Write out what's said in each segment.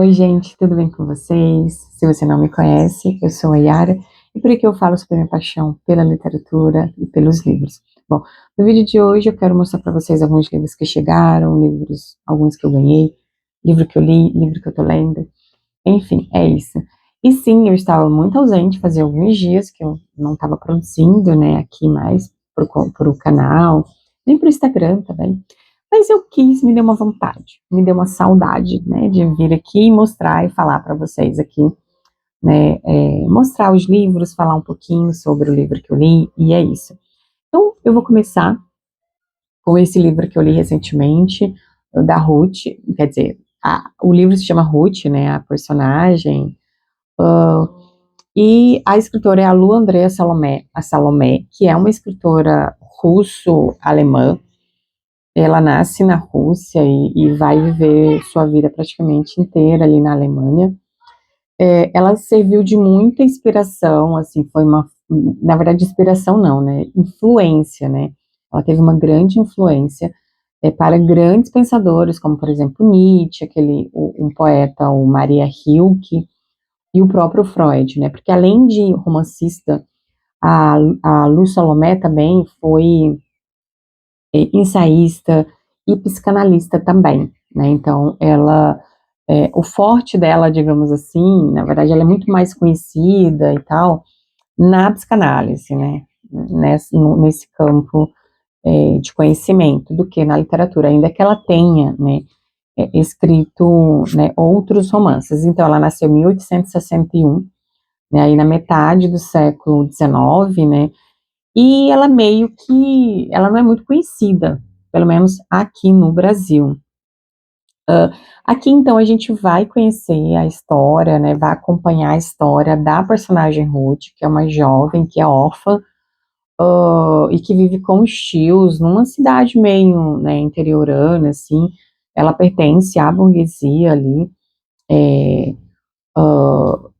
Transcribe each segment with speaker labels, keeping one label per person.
Speaker 1: Oi, gente, tudo bem com vocês? Se você não me conhece, eu sou a Yara e por aqui eu falo sobre a minha paixão pela literatura e pelos livros. Bom, no vídeo de hoje eu quero mostrar para vocês alguns livros que chegaram, livros, alguns que eu ganhei, livro que eu li, livro que eu tô lendo, enfim, é isso. E sim, eu estava muito ausente, fazia alguns dias que eu não estava produzindo, né, aqui mais pro canal, nem pro Instagram também. Mas eu quis, me deu uma vontade, me deu uma saudade, né, de vir aqui e mostrar e falar para vocês aqui, né, mostrar os livros, falar um pouquinho sobre o livro que eu li, e é isso. Então, eu vou começar com esse livro que eu li recentemente, da Ruth, quer dizer, o livro se chama Ruth, né, a personagem, e a escritora é a Lu Andrea Salomé, a Salomé, que é uma escritora russo-alemã. Ela nasce na Rússia e vai viver sua vida praticamente inteira ali na Alemanha. Ela serviu de muita inspiração, assim, na verdade, inspiração não, né? Influência, né? Ela teve uma grande influência para grandes pensadores, como, por exemplo, Nietzsche, um poeta, o Maria Rilke, e o próprio Freud, né? Porque além de romancista, a Lu Salomé também foi ensaísta e psicanalista também, né? Então, o forte dela, digamos assim, na verdade, ela é muito mais conhecida e tal na psicanálise, né? Nesse campo de conhecimento do que na literatura, ainda que ela tenha, né, escrito, né, outros romances. Então, ela nasceu em 1861, né, aí na metade do século XIX, né, e ela não é muito conhecida, pelo menos aqui no Brasil. Aqui, então, a gente vai conhecer a história, né, vai acompanhar a história da personagem Ruth, que é uma jovem que é órfã, e que vive com os tios numa cidade meio, né, interiorana, assim. Ela pertence à burguesia ali, é, uh,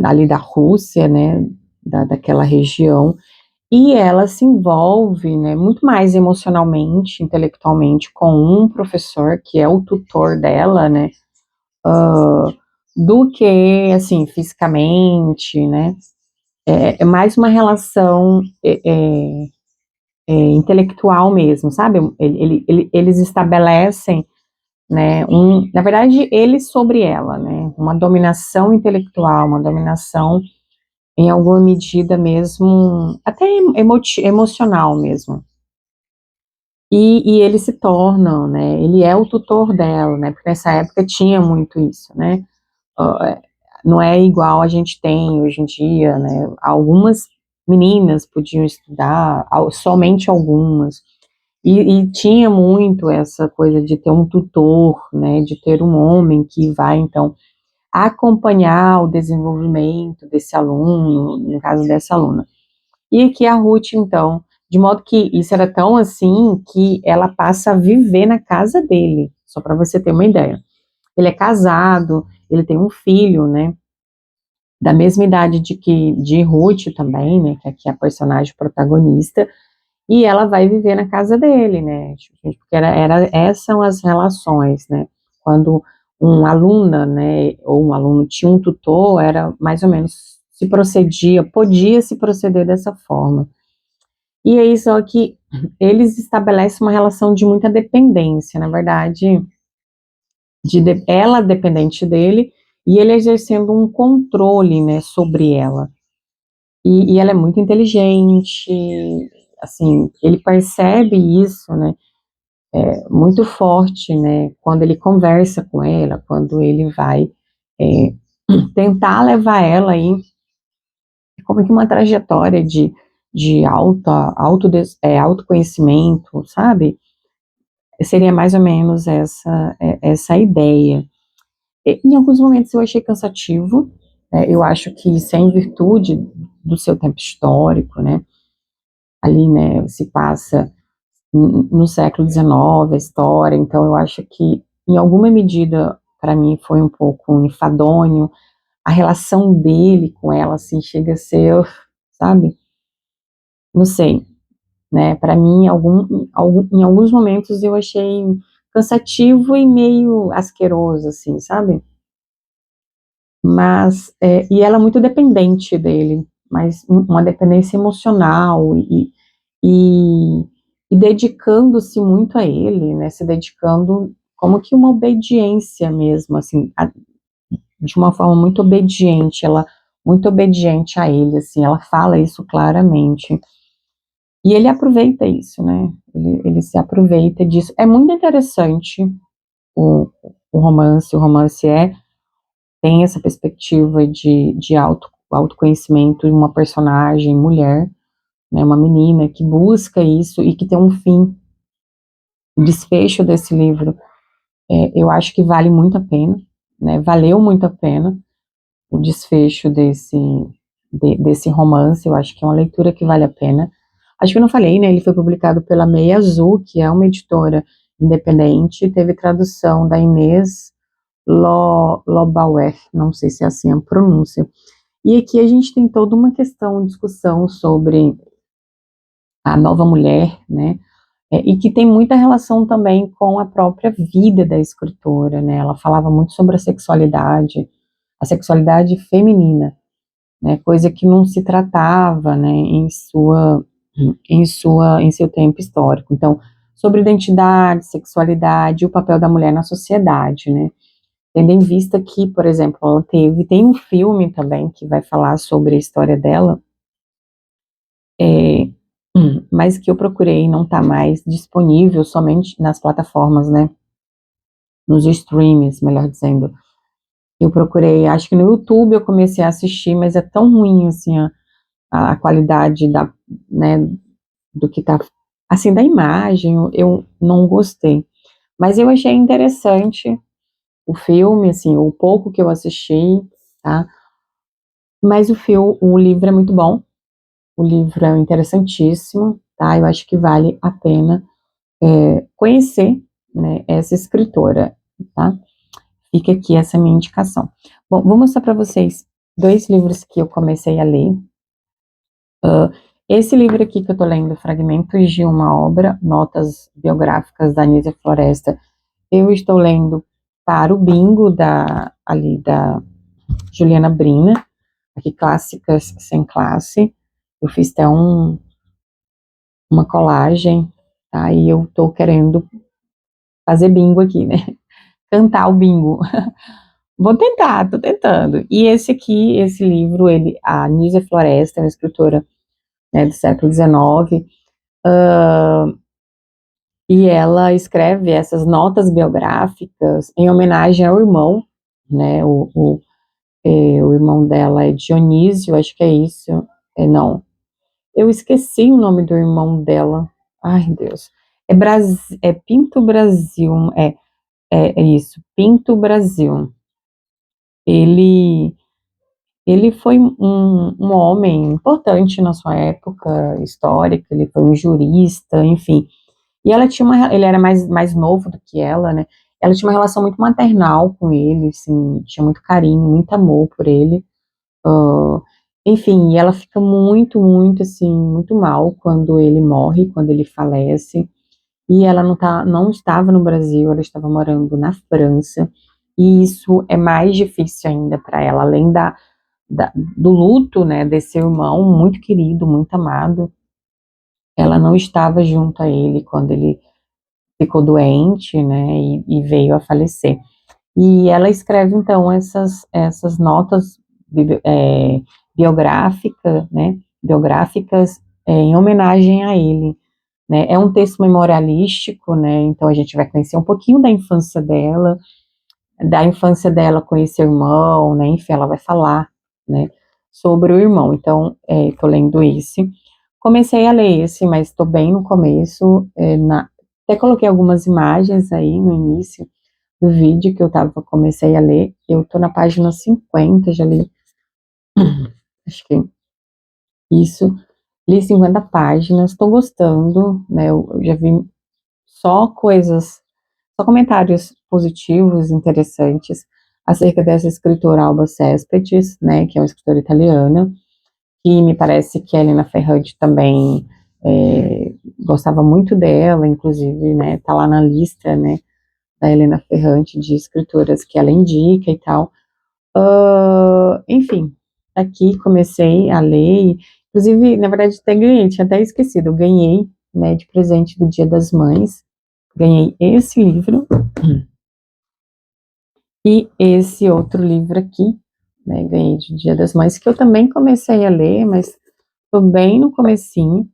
Speaker 1: ali da Rússia, né, daquela região, e ela se envolve, né, muito mais emocionalmente, intelectualmente, com um professor que é o tutor dela, né, do que, assim, fisicamente, né, é mais uma relação intelectual mesmo, sabe? Eles estabelecem, né, na verdade, ele sobre ela, né, uma dominação intelectual, uma dominação em alguma medida mesmo, até emocional mesmo. E eles se tornam, né, ele é o tutor dela, né, porque nessa época tinha muito isso, né, uh, não é igual a gente tem hoje em dia, né, algumas meninas podiam estudar, somente algumas, e tinha muito essa coisa de ter um tutor, né, de ter um homem que vai, então, acompanhar o desenvolvimento desse aluno, no caso dessa aluna. E que a Ruth, então, de modo que isso era tão assim que ela passa a viver na casa dele, só para você ter uma ideia. Ele é casado, ele tem um filho, né, da mesma idade de Ruth também, né, que aqui é a personagem protagonista, e ela vai viver na casa dele, né, porque essas são as relações, né, quando uma aluna, né, ou um aluno tinha um tutor, era mais ou menos, podia se proceder dessa forma. E aí, só que eles estabelecem uma relação de muita dependência, na verdade, ela dependente dele, e ele exercendo um controle, né, sobre ela. E ela é muito inteligente, assim, ele percebe isso, né, muito forte, né, quando ele conversa com ela, quando ele vai é, tentar levar ela aí, como que uma trajetória de autoconhecimento, sabe? Seria mais ou menos essa ideia. Em alguns momentos eu achei cansativo, né, eu acho que sem virtude do seu tempo histórico, né, ali, né, se passa no século XIX, a história, então eu acho que, em alguma medida, para mim foi um pouco enfadonho, a relação dele com ela, assim, chega a ser, sabe, não sei, né, para mim, em alguns momentos eu achei cansativo e meio asqueroso, assim, sabe, mas, e ela é muito dependente dele, mas uma dependência emocional e, e dedicando-se muito a ele, né, se dedicando como que uma obediência mesmo, assim, de uma forma muito obediente, ela muito obediente a ele, assim, ela fala isso claramente. E ele aproveita isso, né? Ele se aproveita disso. É muito interessante o, o romance tem essa perspectiva de autoconhecimento de uma personagem mulher, né, uma menina que busca isso e que tem um fim. O desfecho desse livro, eu acho que vale muito a pena, né? Valeu muito a pena o desfecho desse romance. Eu acho que é uma leitura que vale a pena. Acho que eu não falei, né? Ele foi publicado pela Meia Azul, que é uma editora independente, teve tradução da Inês Lobauer, não sei se é assim a pronúncia. E aqui a gente tem toda uma questão, discussão sobre a nova mulher, né? E que tem muita relação também com a própria vida da escritora, né? Ela falava muito sobre a sexualidade feminina, né? Coisa que não se tratava, né? Em seu tempo histórico. Então, sobre identidade, sexualidade, o papel da mulher na sociedade, né? Tendo em vista que, por exemplo, tem um filme também que vai falar sobre a história dela, é, mas que eu procurei e não está mais disponível somente nas plataformas, né? Nos streams, melhor dizendo. Eu procurei, acho que no YouTube eu comecei a assistir, mas é tão ruim, assim, a qualidade né, do que tá, assim, da imagem, eu não gostei. Mas eu achei interessante o filme, assim, o pouco que eu assisti, tá? Mas o livro é muito bom, o livro é interessantíssimo, tá? Eu acho que vale a pena conhecer, né, essa escritora, tá? Fica aqui essa minha indicação. Bom, vou mostrar para vocês dois livros que eu comecei a ler. Esse livro aqui que eu tô lendo, Fragmentos de uma Obra, Notas Biográficas da Anísia Floresta, eu estou lendo para o bingo da Juliana Brina, aqui Clássicas Sem Classe. Eu fiz até uma colagem, tá? E eu tô querendo fazer bingo aqui, né? Cantar o bingo. Vou tentar, tô tentando. E esse aqui, esse livro, a Anísia Floresta, é uma escritora, né, do século XIX, e ela escreve essas notas biográficas em homenagem ao irmão, né, o irmão dela é Dionísio, acho que é isso, não, eu esqueci o nome do irmão dela, ai Deus, é Pinto Brasil, é isso, Pinto Brasil. Ele Ele foi um homem importante na sua época histórica, ele foi um jurista, enfim. E ele era mais novo do que ela, né? Ela tinha uma relação muito maternal com ele, assim, tinha muito carinho, muito amor por ele. Uh, Enfim, e ela fica muito, muito, assim, muito mal quando ele morre, quando ele falece. E ela não estava no Brasil, ela estava morando na França. E isso é mais difícil ainda para ela, além do luto, né, desse irmão muito querido, muito amado. Ela não estava junto a ele quando ele ficou doente, né, e veio a falecer. E ela escreve, então, essas notas biográficas em homenagem a ele, né. É um texto memorialístico, né, então a gente vai conhecer um pouquinho da infância dela com esse irmão, né, enfim, ela vai falar, né, sobre o irmão. Então, tô lendo esse. Comecei a ler esse, mas estou bem no começo, até coloquei algumas imagens aí no início do vídeo que comecei a ler. Eu tô na página 50, já li, acho que isso, li 50 páginas, estou gostando, né, eu já vi só coisas, só comentários positivos, interessantes, acerca dessa escritora Alba Cespedes, né, que é uma escritora italiana, que me parece que a Helena Ferrante também gostava muito dela, inclusive, né, tá lá na lista, né, da Helena Ferrante de escritoras que ela indica e tal. Enfim, aqui comecei a ler, inclusive, na verdade, até ganhei, tinha até esquecido, eu ganhei, né, de presente do Dia das Mães, ganhei esse livro e esse outro livro aqui, né, ganhei de Dia das Mães, que eu também comecei a ler, mas estou bem no comecinho,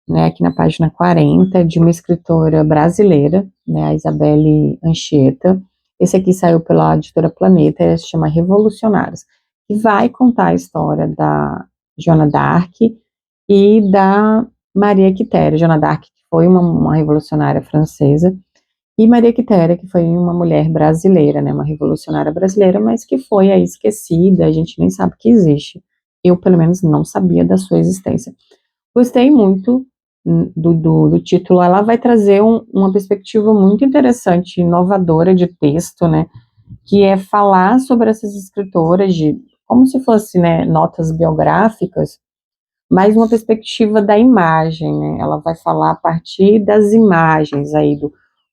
Speaker 1: né, aqui na página 40, de uma escritora brasileira, né, a Isabelle Anchieta. Esse aqui saiu pela editora Planeta, se chama Revolucionários, e vai contar a história da Joana d'Arc e da Maria Quitéria. Joana d'Arc, que foi uma revolucionária francesa, e Maria Quitéria, que foi uma mulher brasileira, né, uma revolucionária brasileira, mas que foi aí esquecida, a gente nem sabe que existe. Eu, pelo menos, não sabia da sua existência. Gostei muito do título. Ela vai trazer uma perspectiva muito interessante, inovadora de texto, né? Que é falar sobre essas escritoras como se fosse, né, notas biográficas, mas uma perspectiva da imagem, né? Ela vai falar a partir das imagens aí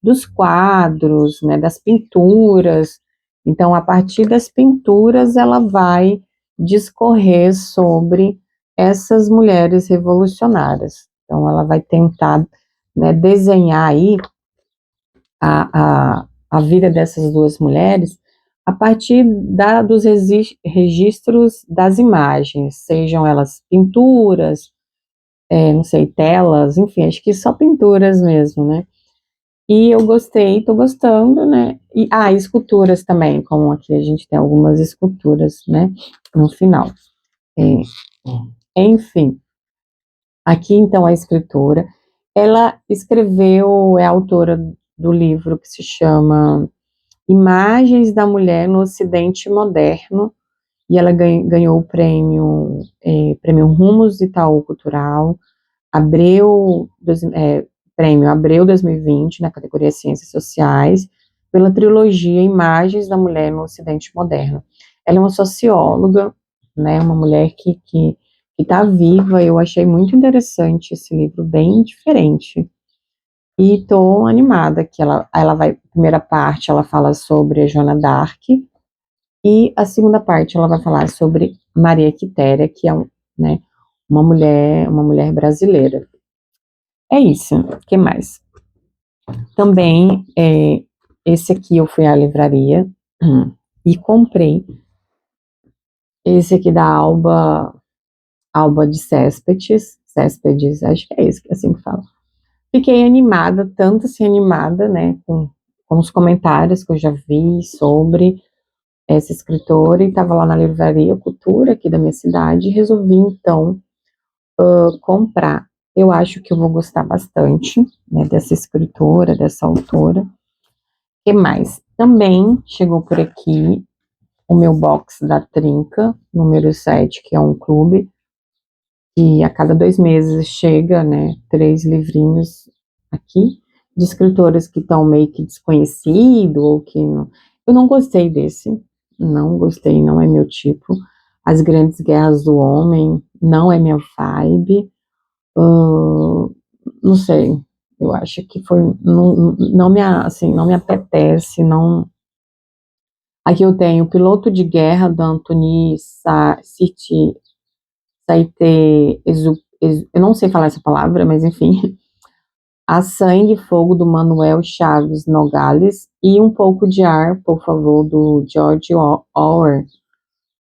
Speaker 1: dos quadros, né, das pinturas. Então, a partir das pinturas, ela vai discorrer sobre essas mulheres revolucionárias. Então, ela vai tentar, né, desenhar aí a vida dessas duas mulheres a partir dos registros das imagens, sejam elas pinturas, não sei, telas, enfim, acho que só pinturas mesmo, né? E eu gostei, tô gostando, né? E esculturas também, como aqui a gente tem algumas esculturas, né? No final. É, enfim, aqui então a escritora, ela escreveu, é autora do livro que se chama Imagens da Mulher no Ocidente Moderno, e ela ganhou o prêmio Rumos Itaú Cultural, Abreu, prêmio Abreu 2020, na categoria Ciências Sociais, pela trilogia Imagens da Mulher no Ocidente Moderno. Ela é uma socióloga, né, uma mulher que está viva. Eu achei muito interessante esse livro, bem diferente. E estou animada que ela vai, a primeira parte ela fala sobre a Joana d'Arc, e a segunda parte ela vai falar sobre Maria Quitéria, que é né, uma mulher brasileira. É isso. O que mais? Também, esse aqui eu fui à livraria e comprei esse aqui da Alba de Céspedes, acho que é esse, assim que fala. Fiquei animada, tanto assim animada, né, com os comentários que eu já vi sobre essa escritora, e estava lá na livraria Cultura, aqui da minha cidade, e resolvi, então, comprar. Eu acho que eu vou gostar bastante, né, dessa escritora, dessa autora. O que mais? Também chegou por aqui o meu box da Trinca, número 7, que é um clube, e a cada 2 meses chega, né, 3 livrinhos aqui, de escritores que estão meio que desconhecidos, ou que não. Eu não gostei desse, não gostei, não é meu tipo. As Grandes Guerras do Homem, não é minha vibe. Não sei, eu acho que foi, não me apetece, não. Aqui eu tenho o Piloto de Guerra, da Antoni Saite eu não sei falar essa palavra, mas enfim. A Sangue e Fogo, do Manuel Chaves Nogales, e Um Pouco de Ar, por favor, do George Orwell,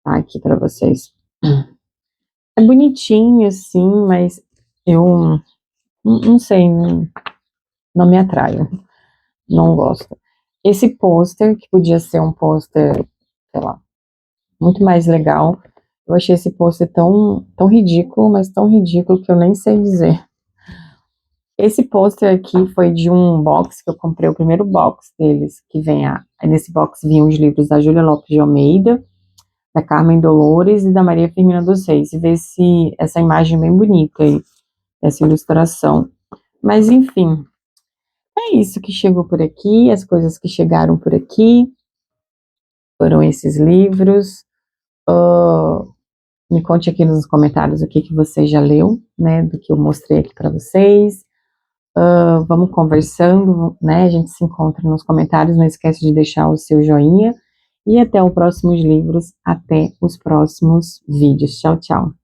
Speaker 1: tá aqui para vocês. É bonitinho, assim, mas eu não sei, não me atrai, não gosto. Esse pôster, que podia ser um pôster, sei lá, muito mais legal, eu achei esse pôster tão ridículo, mas tão ridículo que eu nem sei dizer. Esse pôster aqui foi de um box que eu comprei, o primeiro box deles, que nesse box vinham os livros da Júlia Lopes de Almeida, da Carmen Dolores e da Maria Firmina dos Reis, e ver essa imagem bem bonita aí, essa ilustração. Mas, enfim, é isso que chegou por aqui, as coisas que chegaram por aqui, foram esses livros. Me conte aqui nos comentários o que você já leu, né, do que eu mostrei aqui para vocês. Vamos conversando, né? A gente se encontra nos comentários. Não esquece de deixar o seu joinha E até os próximos livros, até os próximos vídeos. Tchau, tchau.